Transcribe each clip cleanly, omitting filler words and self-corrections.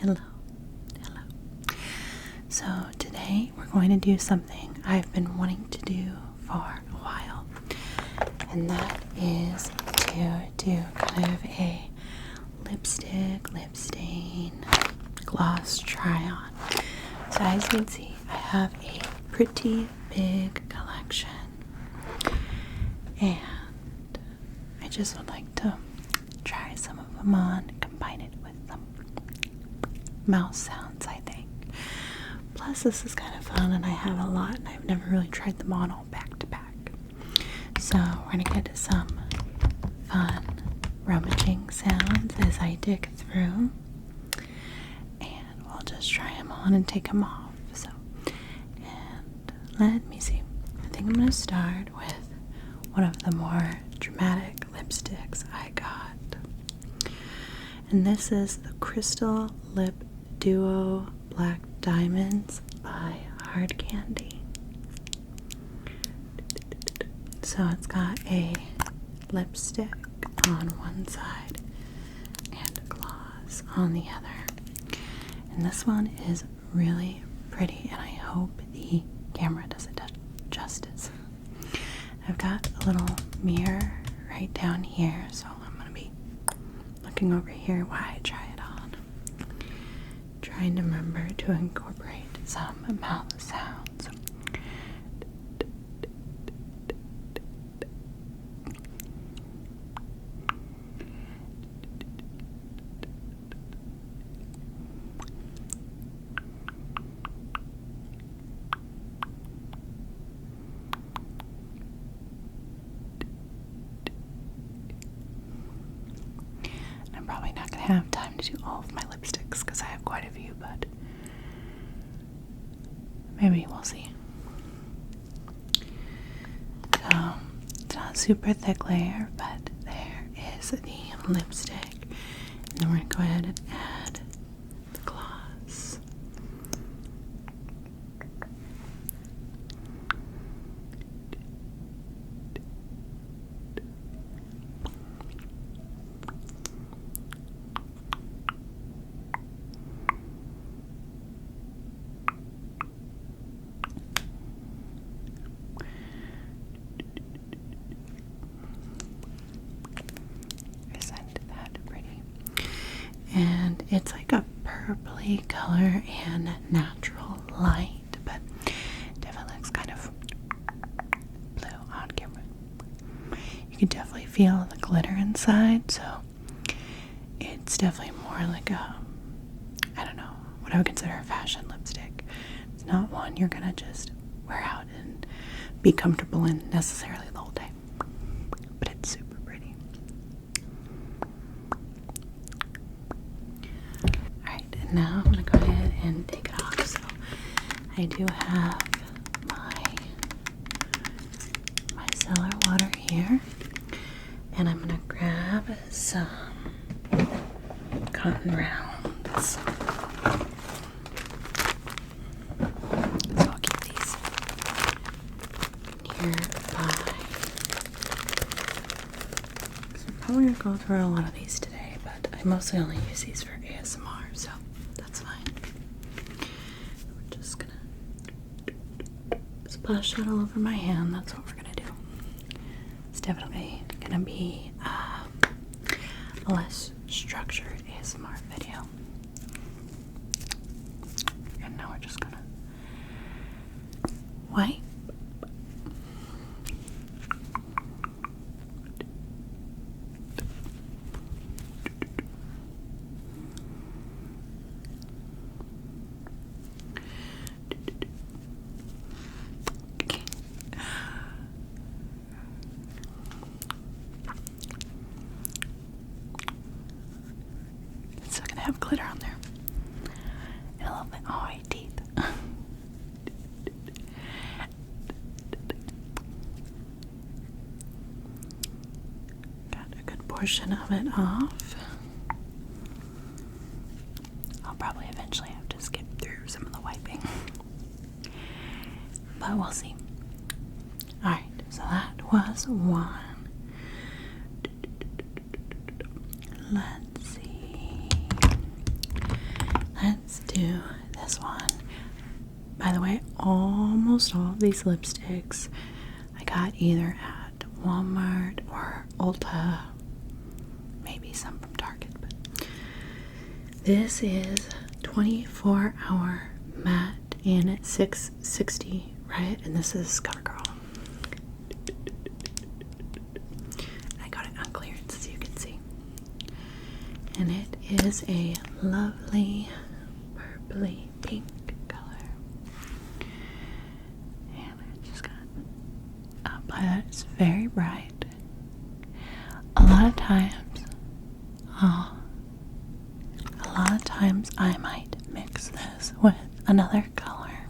Hello. So today we're going to do something I've been wanting to do for a while, and that is to do kind of a lipstick, lip stain, gloss try on. So as you can see, I have a pretty big collection, and I just would like to try some of them on, combine it with some mouse sounds, I think. Plus, this is kind of fun, and I have a lot, and I've never really tried them on all back to back. So we're gonna get some fun rummaging sounds as I dig through, and we'll just try them on and take them off. So, and let me see. I think I'm gonna start with one of the more dramatic lipsticks I got, and this is the Crystal Lip Duo Black Diamonds by Hard Candy. So it's got a lipstick on one side and a gloss on the other, and this one is really pretty, and I hope the camera does it justice. I've got a little mirror right down here, so I'm going to be looking over here while I try it on, trying to remember to incorporate some mouth sounds. I'm probably not going to have time to do all of my lipsticks because I have quite a few, but maybe we'll see. So, it's not a super thick layer, but there is the lipstick. And then we're going to go ahead and add the gloss. And it's like a purpley color and natural light, but definitely looks kind of blue on camera. You can definitely feel the glitter inside, so it's definitely more like a, I don't know, what I would consider a fashion lipstick. It's not one you're gonna just wear out and be comfortable in necessarily the whole day, but it's super pretty. Now I'm going to go ahead and take it off. So I do have my micellar water here, and I'm going to grab some cotton rounds. So I'll keep these nearby. So I'm probably going to go through a lot of these today, but I mostly only use these for ASMR, so that's fine. We're just gonna splash that all over my hand. That's what we're gonna do. It's definitely gonna be a less structured ASMR video. And now we're just gonna wipe. Have glitter on there and a little bit. Oh, my teeth. Got a good portion of it off. I'll probably eventually have to skip through some of the wiping, but we'll see. Alright, so that was one. Let's see. let's do this one. By the way, almost all of these lipsticks I got either at Walmart or Ulta, maybe some from Target, but this is 24-hour matte and it's $6.60, right? And this is CoverGirl. I got it on clearance, as you can see. And it is a lovely purpley pink color. And I just got to apply that. It's very bright. A lot of times I might mix this with another color,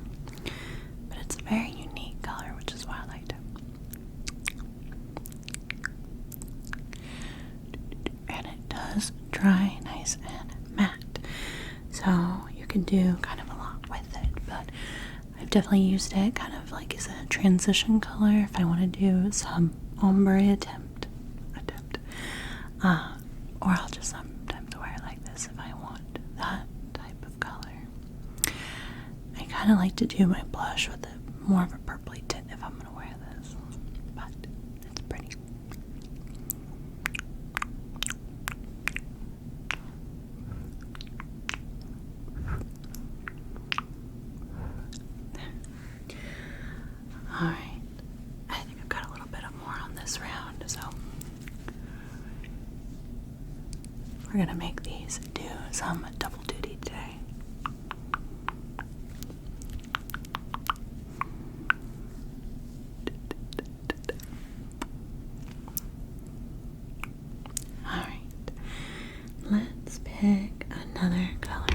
but it's a very unique color, which is why I liked it. And it does dry nice and matte, so you can do kind of a lot with it, but I've definitely used it kind of like as a transition color if I want to do some ombre attempt, or I'll just sometimes wear it like this if I want that type of color. I kind of like to do my blush with more of a purpley tint if I'm going to wear this, but it's pretty. Alright, I think I've got a little bit more on this round, so we're going to make these do some double duty today. Alright, let's pick another color.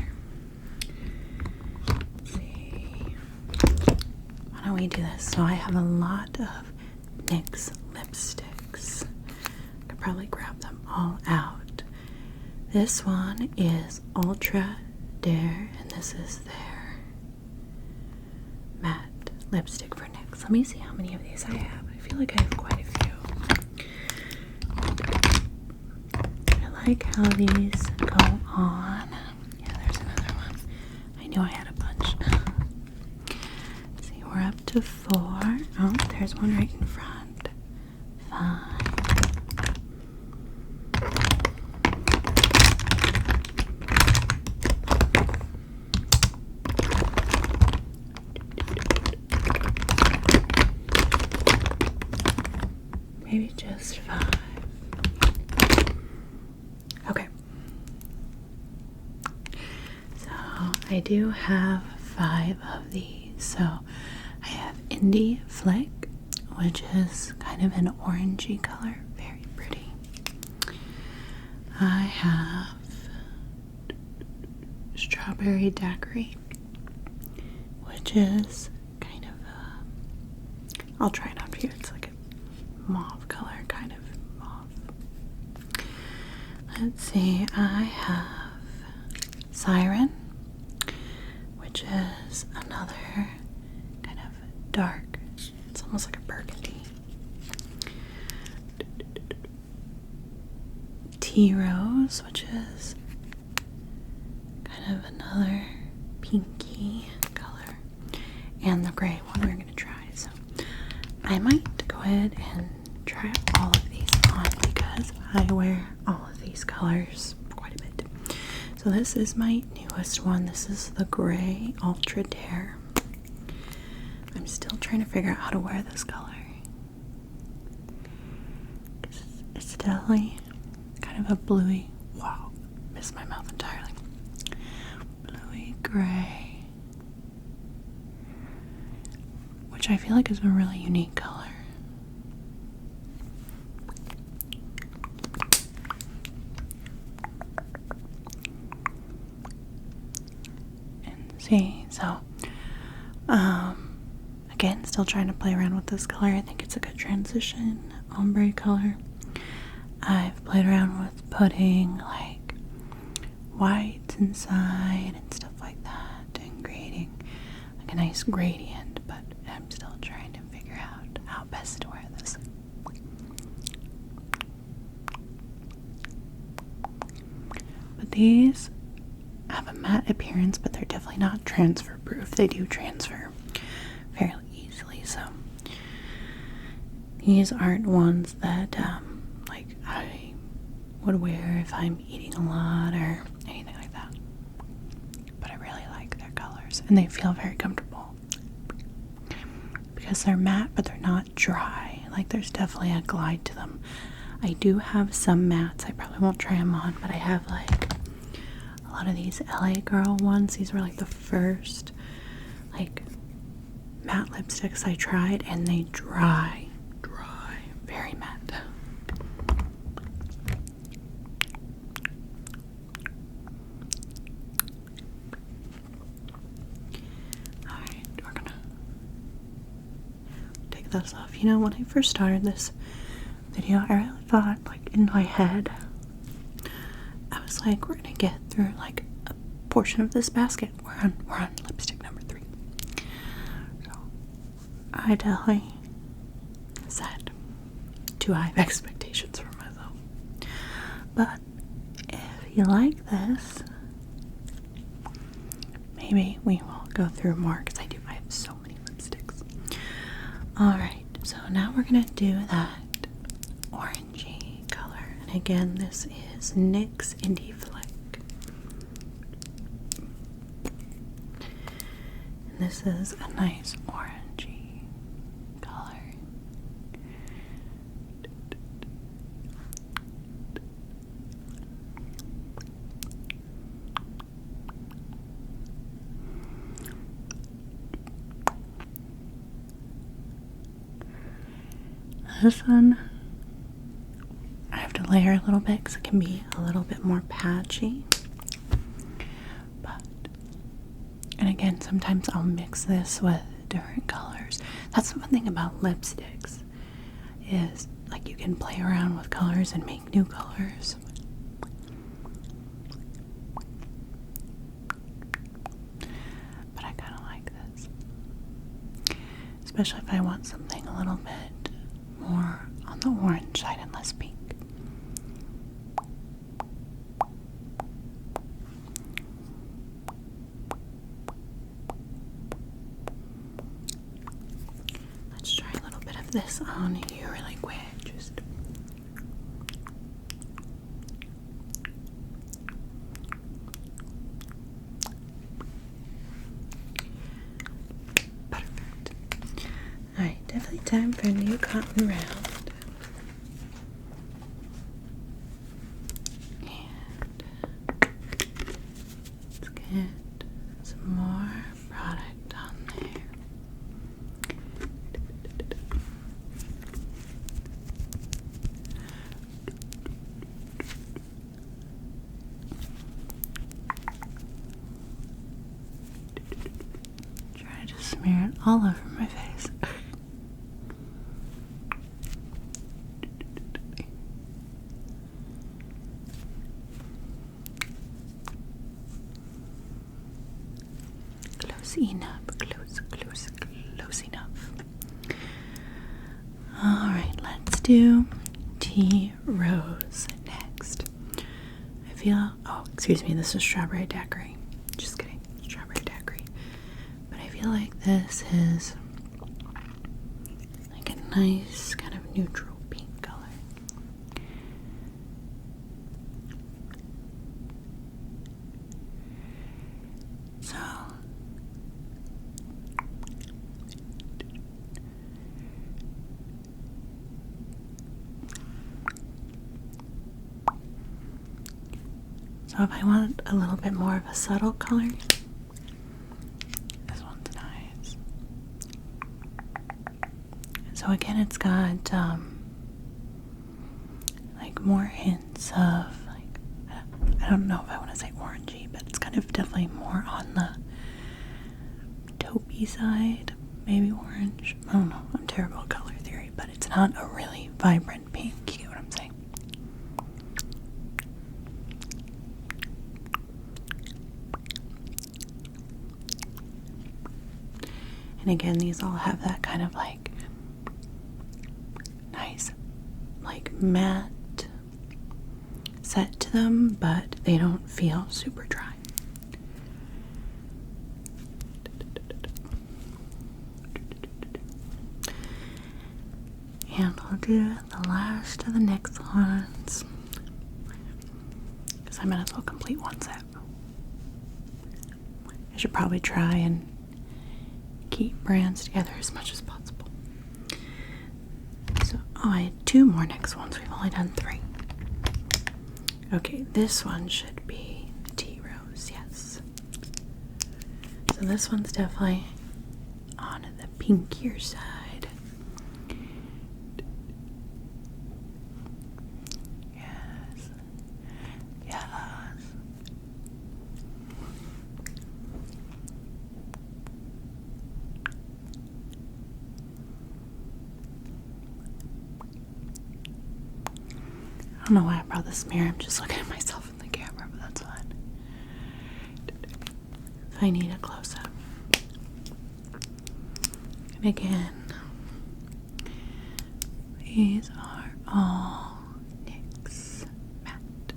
Let's see. Why don't we do this? So I have a lot of NYX lipsticks. I could probably grab them all out. This one is Ultra Dare, and this is their matte lipstick for NYX. Let me see how many of these I have. I feel like I have quite a few. I like how these go on. Yeah, there's another one. I knew I had a bunch. Let's see, we're up to 4. Oh, there's one right in front. 5. Maybe just 5. Okay. So I do have 5 of these. So I have Indie Flick, which is kind of an orangey color. Very pretty. I have Strawberry Daiquiri, which is kind of I'll try it on here. It's like a mauve color, kind of mauve. Let's see, I have Siren, which is another kind of dark, it's almost like a burgundy. Tea Rose, which is kind of another pinky color, and the gray one we're going to try. So I might go ahead and try all of these on because I wear all of these colors quite a bit. So this is my newest one. This is the gray Ultra Dare. I'm still trying to figure out how to wear this color. It's definitely kind of a bluey, wow, missed my mouth entirely. Bluey gray, which I feel like is a really unique color. And see, so again, still trying to play around with this color. I think it's a good transition ombre color. I've played around with putting like whites inside and stuff like that and creating like a nice gradient, but I'm still trying to figure out how best to wear this. But these have a matte appearance, but they're definitely not transfer proof. They do transfer fairly easily, so these aren't ones that like I would wear if I'm eating a lot or anything like that. But I really like their colors, and they feel very comfortable because they're matte, but they're not dry. Like, there's definitely a glide to them. I do have some mattes. I probably won't try them on, but I have like a lot of these LA Girl ones. These were like the first like matte lipsticks I tried, and they dry, very matte. Alright, we're gonna take this off. You know, when I first started this video, I really thought, like, in my head, I was like, we're gonna get through like a portion of this basket. We're on lipstick number 3. So I definitely set too high of expectations for myself. But if you like this, maybe we will go through more, because I have so many lipsticks. Alright, so now we're gonna do that orangey color. And again, this is NYX Indie Flick. And this is a nice orangey color. This one, I have to layer a little bit because it can be a little bit more patchy. But, and again, sometimes I'll mix this with different colors. That's the one thing about lipsticks, is like you can play around with colors and make new colors. But I kind of like this, especially if I want something a little bit more on the orange side and less pink. Let's try a little bit of this on you really quick. Just perfect. Alright, definitely time for a new cotton round. And let's get some more product on there. Try to smear it all over my face. Close enough. Alright, let's do Tea Rose next. I feel, oh, excuse me, this is Strawberry Daiquiri. Just kidding, Strawberry Daiquiri. But I feel like this is like a nice kind of neutral pink color. So if I want a little bit more of a subtle color, this one's nice. So again, it's got like more hints of, like, I don't know if I want to say orangey, but it's kind of definitely more on the taupey side, maybe orange. I don't know, I'm terrible at color theory, but it's not a really vibrant pink, you get what I'm saying? And again, these all have that kind of like nice, like matte set to them, but they don't feel super dry. And I'll do the last of the next ones, because I might as well complete one set. I should probably try and keep brands together as much as possible. So, I had 2 more next ones. We've only done 3. Okay, this one should be tea rose, yes. So this one's definitely on the pinkier side. Yes. Yes. I don't know why I brought this mirror. I'm just looking at myself in the camera, but that's fine. If I need a close-up. And again, these are all NYX matte.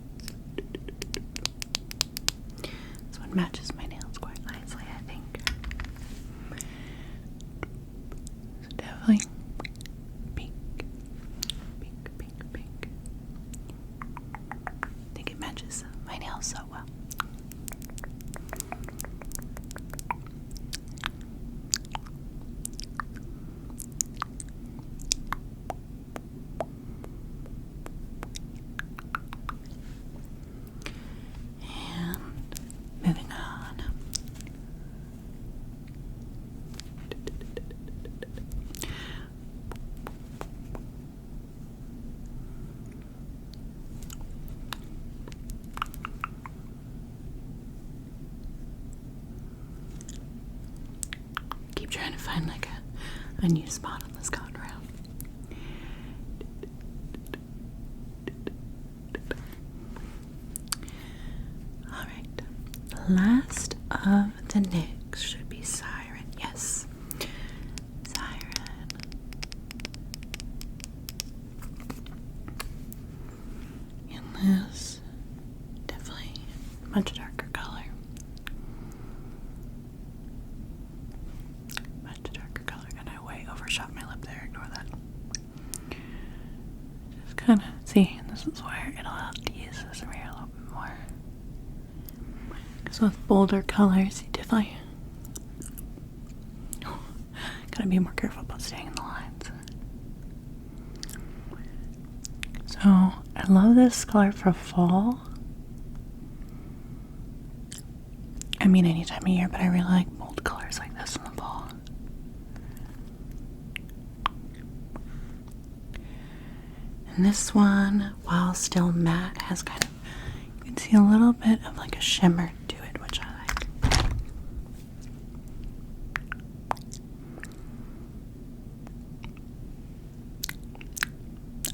This one matches my nails quite nicely, I think. So definitely pink, pink, pink, pink. I think it matches my nails so well. Moving on. Keep trying to find like a new spot on this cotton round. Last of the NYX should be Siren. Yes, Siren. In this, definitely much darker color. Much darker color. And I way overshot my lip there. Ignore that. Just kind of see. This is where it'll help to use this mirror a little bit more. So with bolder colors, you definitely gotta be more careful about staying in the lines. So I love this color for fall. I mean any time of year, but I really like bold colors like this in the fall. And this one, while still matte, has kind of, you can see a little bit of like a shimmer to it, which I like.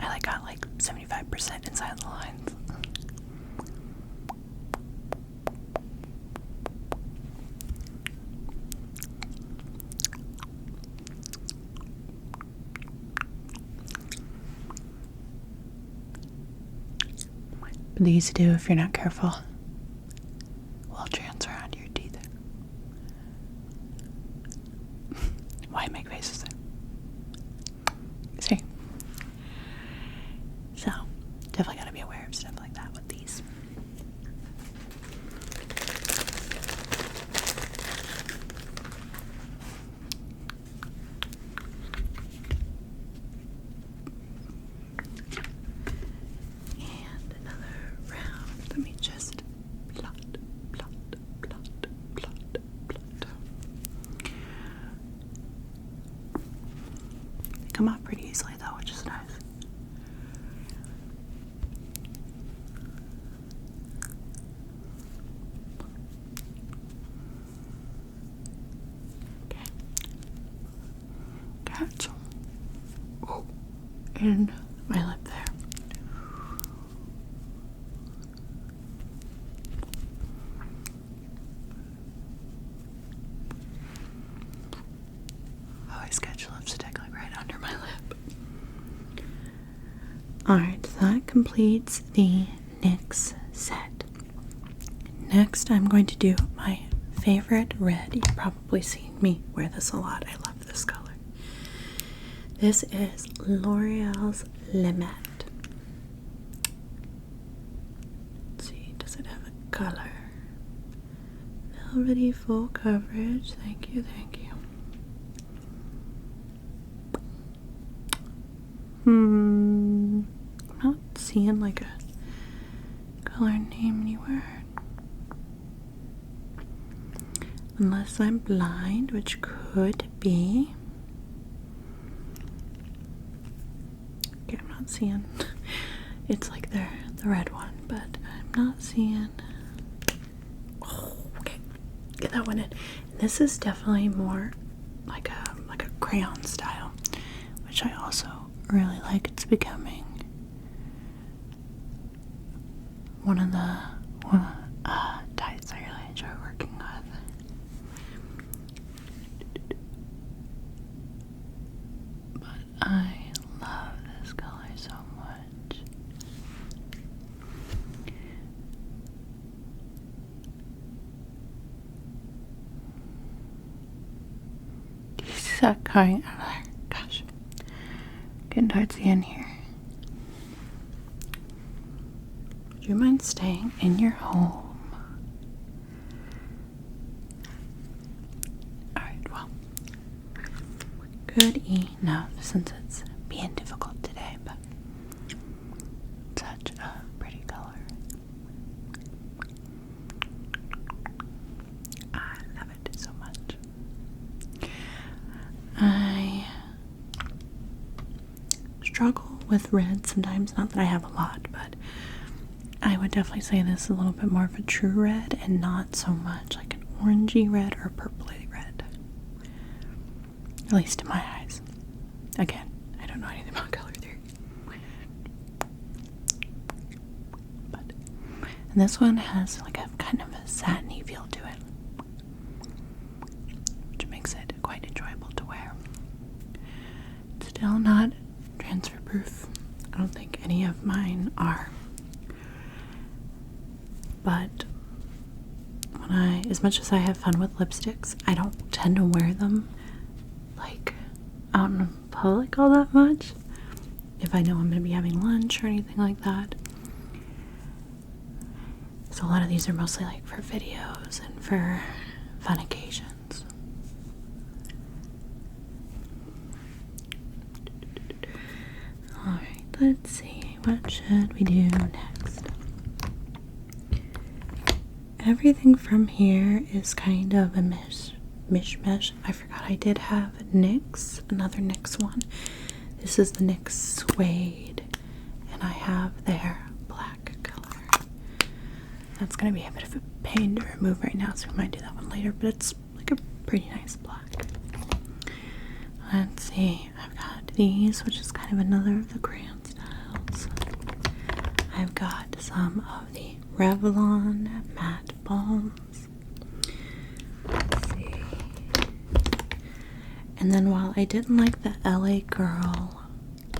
I like got like 75% inside the lines. But these do, if you're not careful, will transfer onto your teeth. Why make faces there? See? So, definitely gotta be aware of stuff like that with these. And another round. Let me just plot, plot, plot, plot, plot. They come out pretty easily though, which is nice. Got some in my lip there. I always catch lipstick like right under my lip. Alright, so that completes the NYX set. Next, I'm going to do my favorite red. You've probably seen me wear this a lot. I love this color. This is L'Oreal's Limit. Let's see, does it have a color? Velvety full coverage. Thank you, thank you. I'm not seeing like a color name anywhere. Unless I'm blind, which could be. Okay, I'm not seeing. It's like the red one, but I'm not seeing. Oh, okay, get that one in. This is definitely more like a crayon style, which I also really like. It's becoming one of the types I really enjoy working with. But I love this color so much. Do you see that coming out of there? Gosh. Getting towards the end here. Would you mind staying in your home? Alright, well, good enough since it's being difficult today, but such a pretty color. I love it so much. I struggle with red sometimes, not that I have a lot, but I would definitely say this is a little bit more of a true red and not so much like an orangey red or purpley red. At least in my eyes. Again, I don't know anything about color theory. But, and this one has like a kind of a satiny feel to it, which makes it quite enjoyable to wear. It's still not transfer proof. I don't think any of mine are. But as much as I have fun with lipsticks, I don't tend to wear them like out in public all that much. If I know I'm going to be having lunch or anything like that. So a lot of these are mostly like for videos and for fun occasions. Alright, let's see. What should we do next? Everything from here is kind of a mishmash. I forgot I did have another NYX one. This is the NYX Suede, and I have their black color. That's going to be a bit of a pain to remove right now, so we might do that one later, but it's like a pretty nice black. Let's see, I've got these, which is kind of another of the crayon styles. I've got some of the Revlon matte balms. Let's see. And then while I didn't like the LA Girl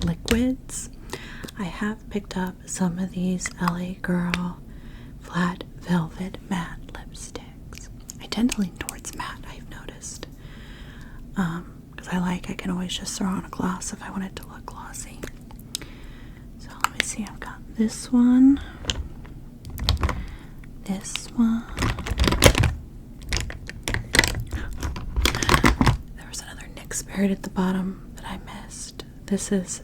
liquids, I have picked up some of these LA Girl flat velvet matte lipsticks. I tend to lean towards matte, I've noticed. Because I can always just throw on a gloss if I want it to look glossy. So let me see, I've got this one. This one. There was another NYX Spirit at the bottom that I missed. This is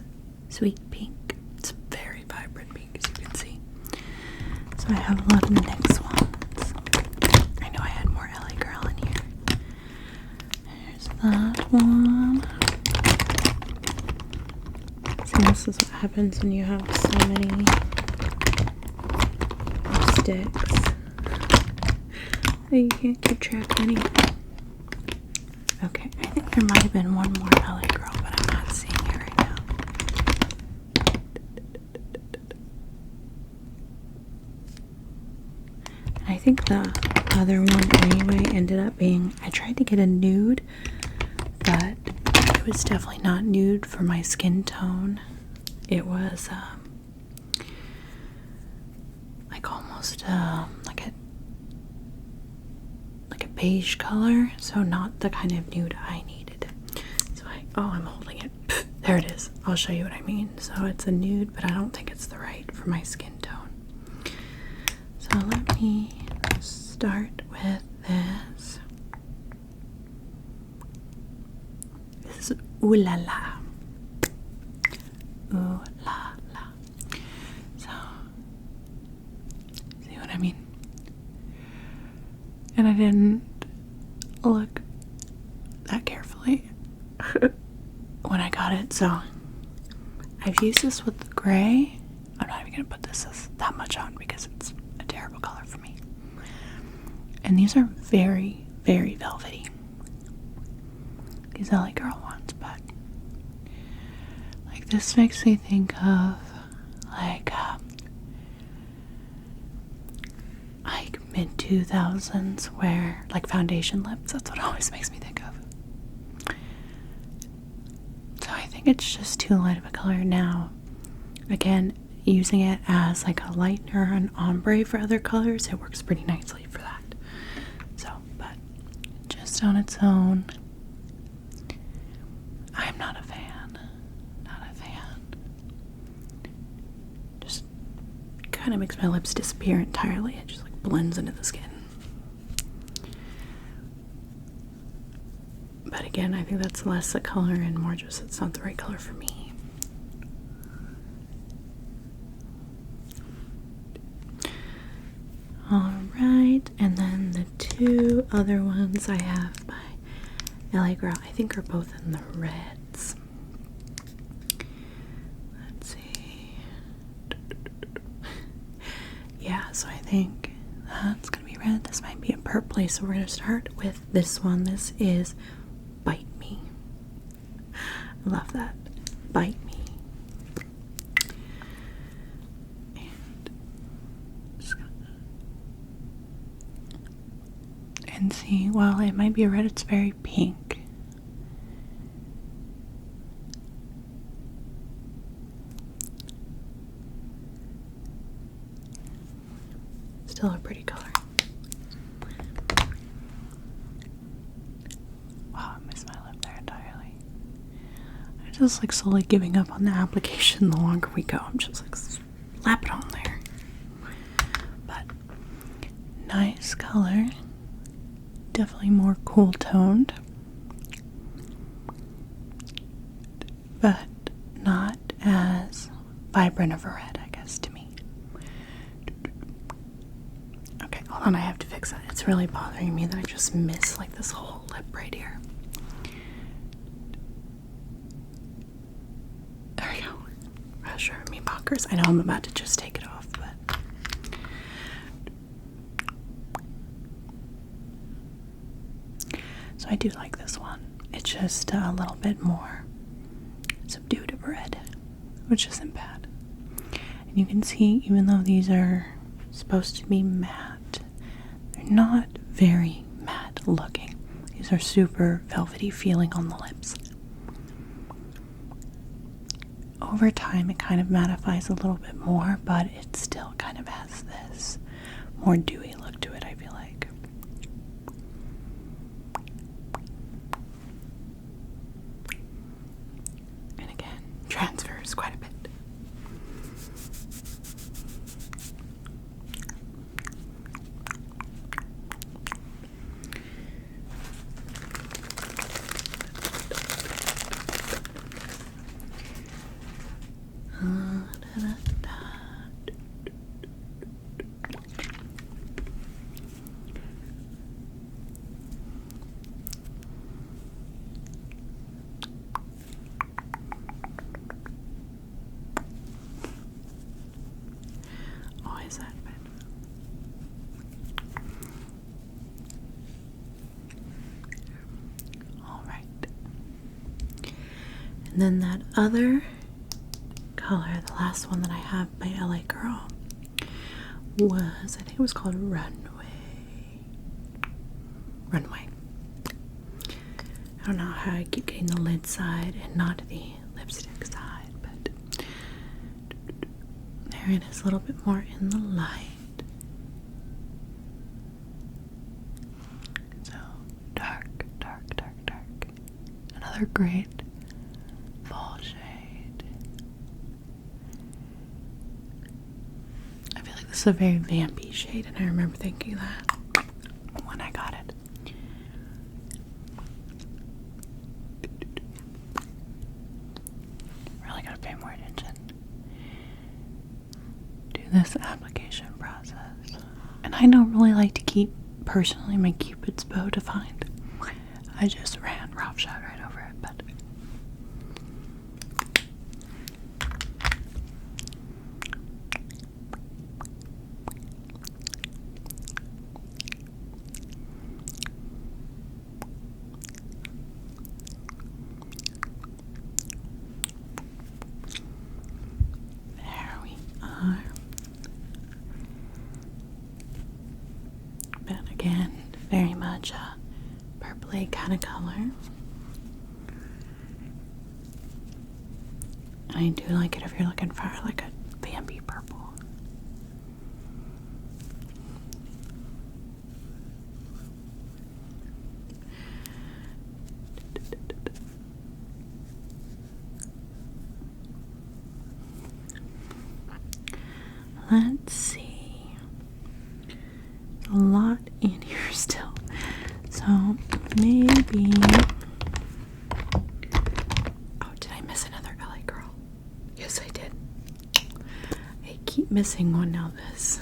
Sweet Pink. It's very vibrant pink, as you can see. So I have a lot of NYX ones. I know I had more LA Girl in here. There's that one. See, this is what happens when you have so many sticks. You can't keep track of any. Okay, I think there might have been one more LA Girl, but I'm not seeing it right now. And I think the other one anyway ended up being, I tried to get a nude, but it was definitely not nude for my skin tone. It was like almost like a beige color, so not the kind of nude I needed. So I'm holding it. There it is. I'll show you what I mean. So it's a nude, but I don't think it's the right for my skin tone. So let me start with this. This is Ooh La La. Ooh La La. So, see what I mean? And I didn't look that carefully when I got it, so I've used this with the gray. I'm not even going to put that much on because it's a terrible color for me. And these are very, very velvety. These LA Girl ones, but like this makes me think of like mid 2000s where like foundation lips. That's what it always makes me think of. So I think it's just too light of a color now. Again, using it as like a lightener and ombre for other colors, it works pretty nicely for that. So, but just on its own, I'm not a fan. Not a fan. Just kind of makes my lips disappear entirely. It just like blends into the skin. But again, I think that's less a color and more just it's not the right color for me. Alright, and then the two other ones I have by LA Girl, I think are both in the reds. Let's see. Yeah, so I think that's gonna be red. This might be a purpley, so we're gonna start with this one. This is Bite Me. I love that. Bite Me. And see, while it might be a red, it's very pink. Still a pretty color. Wow, I missed my lip there entirely. I'm just like slowly giving up on the application the longer we go. I'm just like slap it on there. But nice color. Definitely more cool toned, but not as vibrant of a red, I guess, to me. Okay, hold on, I have to fix that. It's really bothering me that I just miss like this whole lip right here. There we go. Sure, me bonkers. I know I'm about to just take it off, but so I do like this one. It's just a little bit more subdued of red, which isn't bad. And you can see, even though these are supposed to be matte, they're not very matte looking. These are super velvety feeling on the lips. Over time, it kind of mattifies a little bit more, but it still kind of has this more dewy look to it, I feel like. Transfers quite a bit. And then that other color, the last one that I have by LA Girl, was, I think it was called Runway. Runway. I don't know how I keep getting the lid side and not the lipstick side, but there it is, a little bit more in the light. So dark, dark, dark, dark. Another great fall shade. is a very vampy shade, and I remember thinking that when I got it. Really gotta pay more attention to this application process. And I don't really like to keep, personally, my Cupid's bow defined. I just ran roughshod right over it, but there we are. But again, very much a purpley kind of color. I do like it if you're looking for like a vampy purple. Let's see. A lot in here still. So maybe. Oh, did I miss another LA girl? Yes, I did. I keep missing one now. This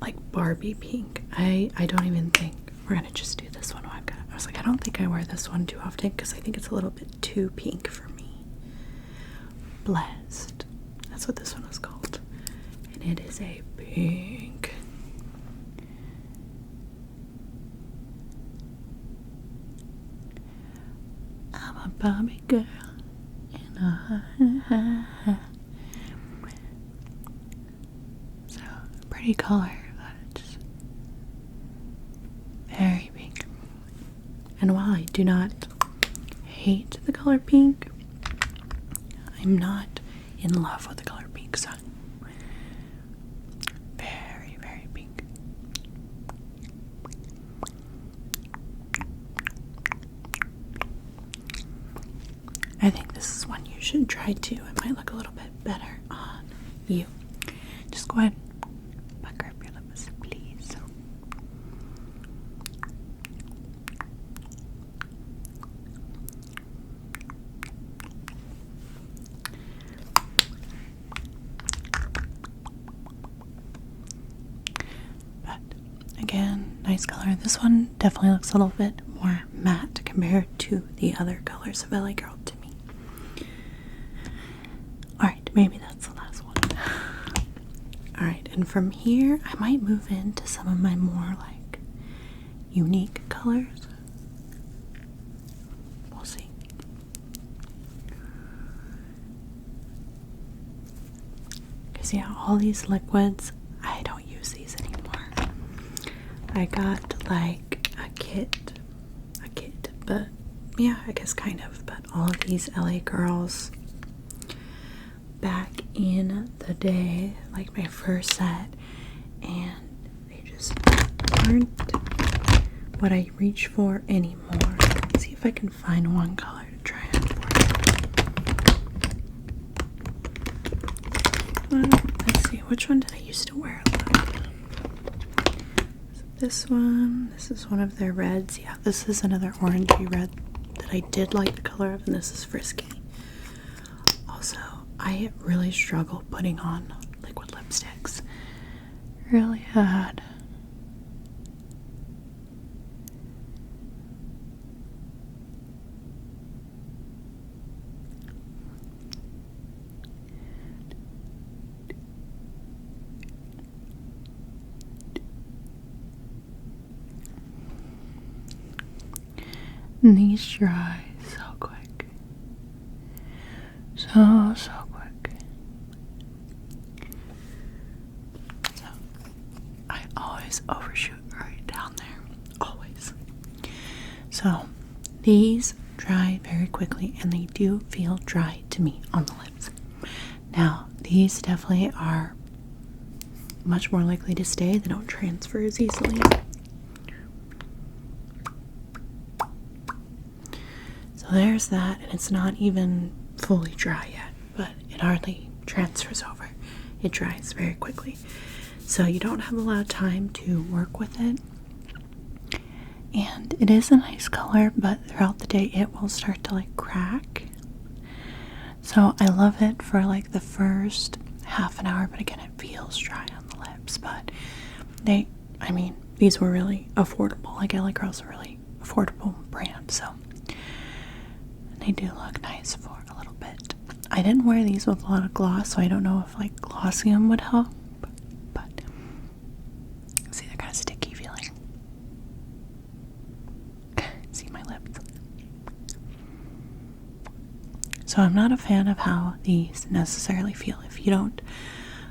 like Barbie pink. I don't even think we're gonna just do this one. Oh, I was like, I don't think I wear this one too often because I think it's a little bit too pink for me. Blessed. That's what this one is called. And it is a pink. I'm a Barbie girl. And so, pretty color, but it's very pink. And while I do not hate the color pink, I'm not in love with the color pink, so very, very pink. I think this is one you should try too. It might look a little bit better on you. Just go ahead and pucker up your lips, please. But again, nice color. This one definitely looks a little bit more matte compared to the other colors of LA Girl to me. Alright, maybe that's the last one. Alright, and from here, I might move into some of my more like unique colors. We'll see. Because yeah, all these liquids, I don't use these anymore. I got like a kit, but yeah, I guess kind of, but all of these LA Girls back in the day, like my first set, and they just aren't what I reach for anymore. Let's see if I can find one color to try on for you. Let's see, which one did I used to wear a lot? This one, this is one of their reds. Yeah, this is another orangey red that I did like the color of, and this is Frisky. Also, I really struggle putting on liquid lipsticks. Really hard. And these dry so quick. So quick. So, I always overshoot right down there. Always. So, these dry very quickly, and they do feel dry to me on the lips. Now, these definitely are much more likely to stay. They don't transfer as easily. So there's that, and it's not even fully dry yet, but it hardly transfers over. it dries very quickly. So you don't have a lot of time to work with it. And it is a nice color, but throughout the day it will start to like crack. So I love it for like the first half an hour, but again, it feels dry on the lips. But these were really affordable. Like LA Girl's a really affordable brand, so they do look nice for a little bit. I didn't wear these with a lot of gloss, so I don't know if like glossing them would help. But see, they're kind of sticky feeling. See my lips. So I'm not a fan of how these necessarily feel. If you don't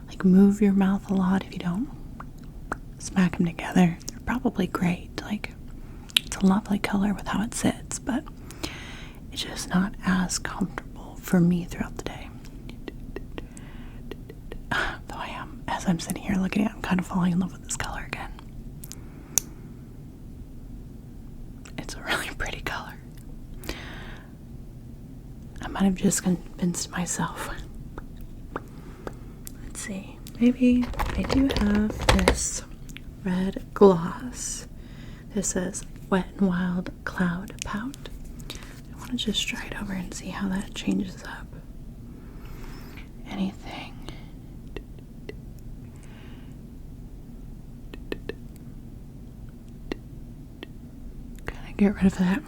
like move your mouth a lot, if you don't smack them together, they're probably great. Like, it's a lovely color with how it sits, but it's just not as comfortable for me throughout the day. Though I am, as I'm sitting here looking at it, I'm kind of falling in love with this color again. It's a really pretty color. I might have just convinced myself. Let's see. Maybe I do have this red gloss. This says Wet n Wild Cloud Pout. I want to just try it over and see how that changes up. Anything. Kind of get rid of that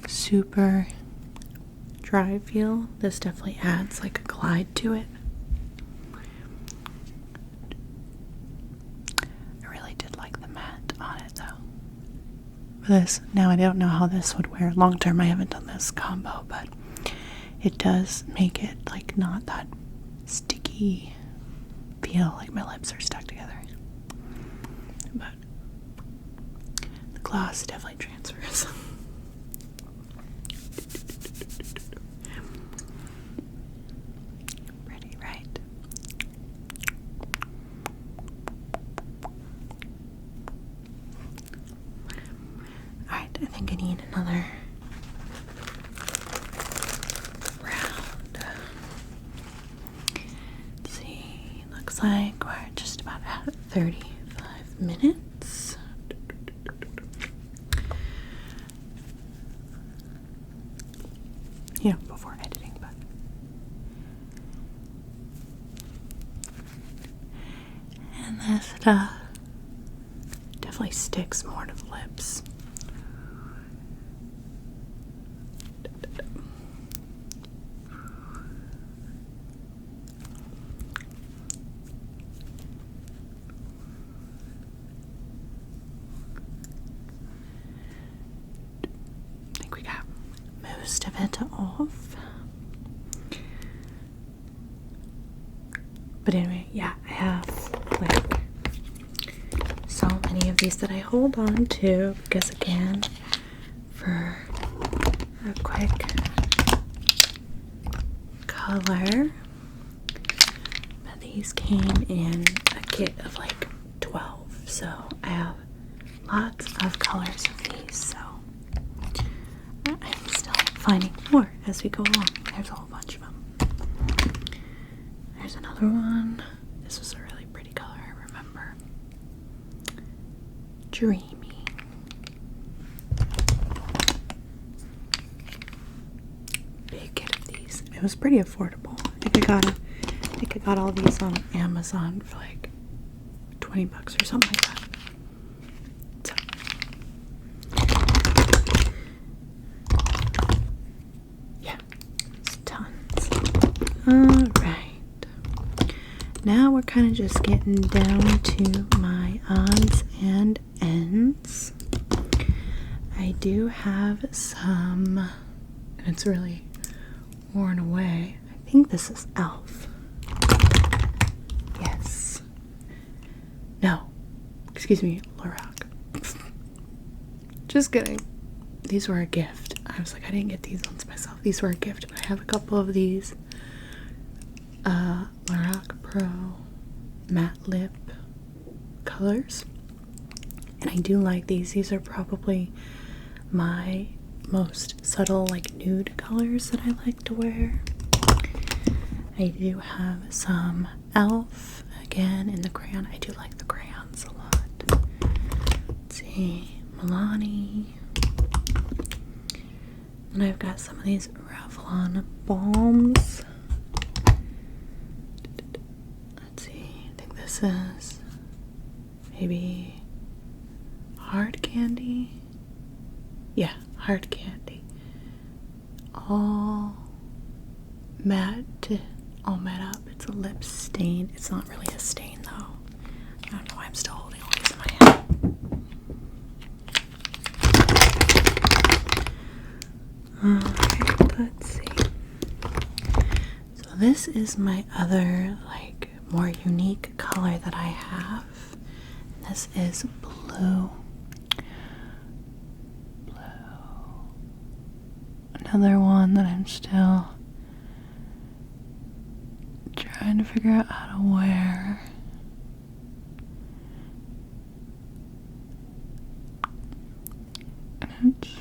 super dry feel. This definitely adds like a glide to it. I really did like the matte on it though. This, now I don't know how this would wear long term. I haven't done this combo, but it does make it like not that sticky feel, like my lips are stuck together. But the gloss definitely transfers. Pretty, right? Alright, I think I need another round. Let's see, looks like we're just about at 35 minutes. You know, before editing, but and this stuff definitely sticks more to the lips. I think we got most of it off. But anyway, yeah, I have like so many of these that I hold on to because, again, for a quick color, but these came in a kit of like 12, so I have lots of colors of these, so I'm still finding more as we go along. There's a whole bunch of them. There's another one. This was a really pretty color, I remember. Dreamy. Big kit of these. It was pretty affordable. I think I got all these on Amazon for like 20 bucks or something like that. Alright, now we're kind of just getting down to my odds and ends. I do have some, and it's really worn away. I think this is e.l.f. Yes. No. Excuse me, Lorac. Just kidding. These were a gift. I was like, I didn't get these ones myself. These were a gift, but I have a couple of these Lorac Pro matte lip colors, and I do like these. These are probably my most subtle, like, nude colors that I like to wear. I do have some Elf again in the crayon. I do like the crayons a lot. Let's see, Milani. And I've got some of these Revlon balms. Let's see, I think this is maybe Hard Candy. Yeah, Hard Candy. All matte up. It's a lip stain. It's not really a stain though. I don't know why I'm still holding all these in my hand. Alright, let's see. So this is my other, like, more unique color that I have. This is blue. Another one that I'm still trying to figure out how to wear. And it's,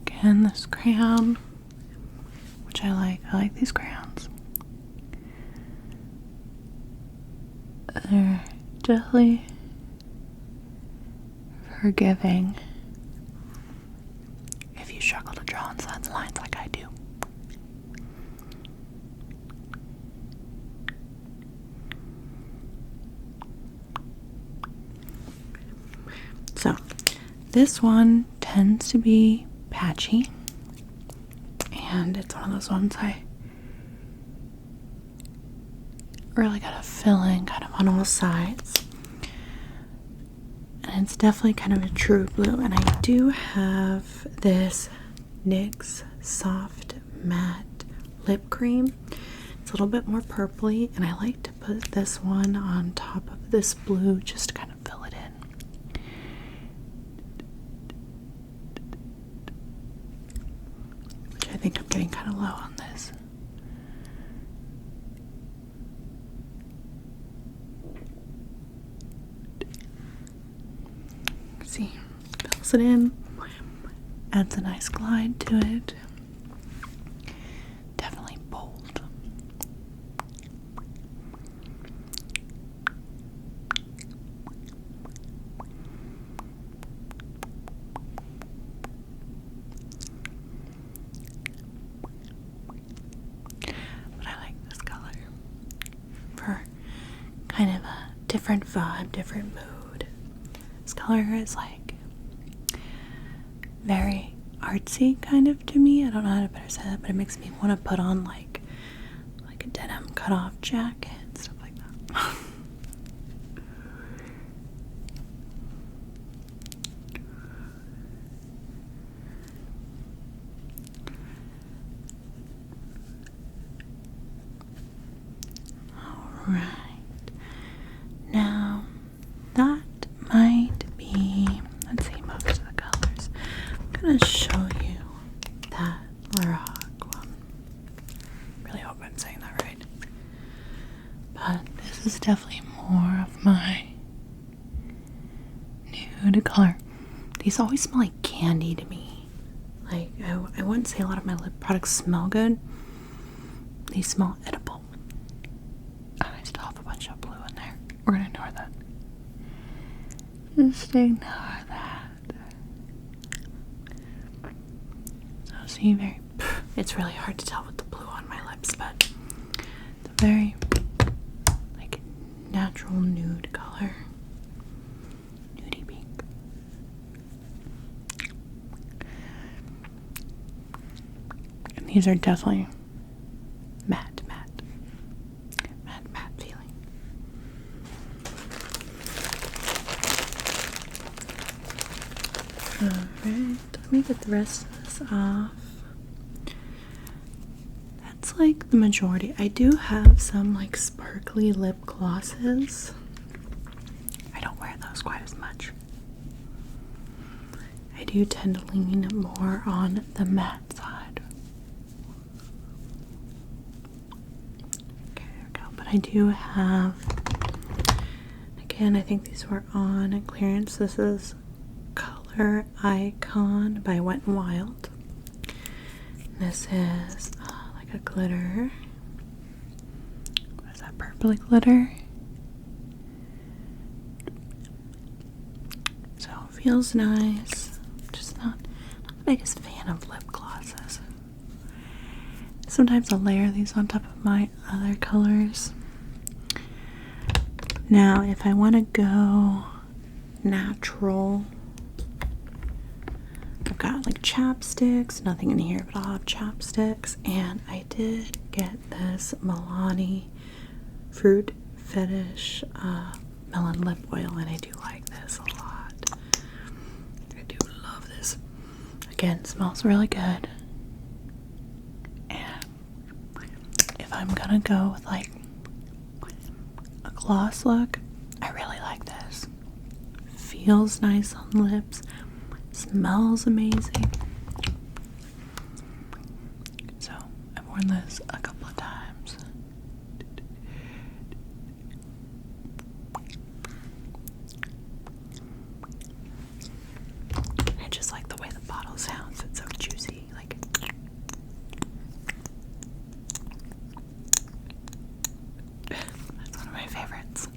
again, this crayon, which I like. I like these crayons. They're definitely forgiving if you struggle to draw on such lines like I do. So this one tends to be patchy, and it's one of those ones I really gotta fill in kind of on all sides. And it's definitely kind of a true blue. And I do have this NYX Soft Matte Lip Cream. It's a little bit more purpley, and I like to put this one on top of this blue just to kind of fill it in. Which I think I'm getting kind of low on this. See, fills it in, adds a nice glide to it. Definitely bold. But I like this color for kind of a different vibe, different mood. This color is like very artsy kind of to me. I don't know how to better say that, but it makes me want to put on like a denim cutoff jacket and stuff like that. Alright. Now that might be, let's see, most of the colors. I'm gonna show you that Lorac one. Really hope I'm saying that right. But this is definitely more of my nude color. These always smell like candy to me. Like, I wouldn't say a lot of my lip products smell good. They smell edible. And I still have a bunch of blue in there. We're gonna ignore that. Just ignore that. So see, it's really hard to tell with the blue on my lips, but it's a very like natural nude color. Nudie pink. And these are definitely matte feeling. Alright, let me get the rest of this off. That's like the majority. I do have some like sparkly lip glosses. I don't wear those quite as much. I do tend to lean more on the matte side. Okay, there we go. But I do have, again, I think these were on clearance. This is Color Icon by Wet n Wild. This is like like a glitter. What is that, purpley glitter? So it feels nice. Just not the biggest fan of lip glosses. Sometimes I'll layer these on top of my other colors. Now, if I want to go natural, I've got like chapsticks, nothing in here, but I'll have chapsticks. And I did get this Milani Fruit Fetish melon lip oil, and I do like this a lot. I do love this. Again, smells really good. And if I'm gonna go with like a gloss look, I really like this. Feels nice on the lips. Smells amazing. So I've worn this a couple of times. I just like the way the bottle sounds. It's so juicy. Like, that's one of my favorites.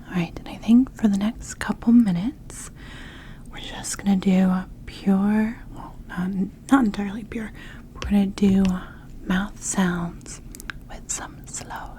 Alright, and I think for the next couple minutes, we're just gonna do pure, well, not entirely pure, we're gonna do mouth sounds with some slow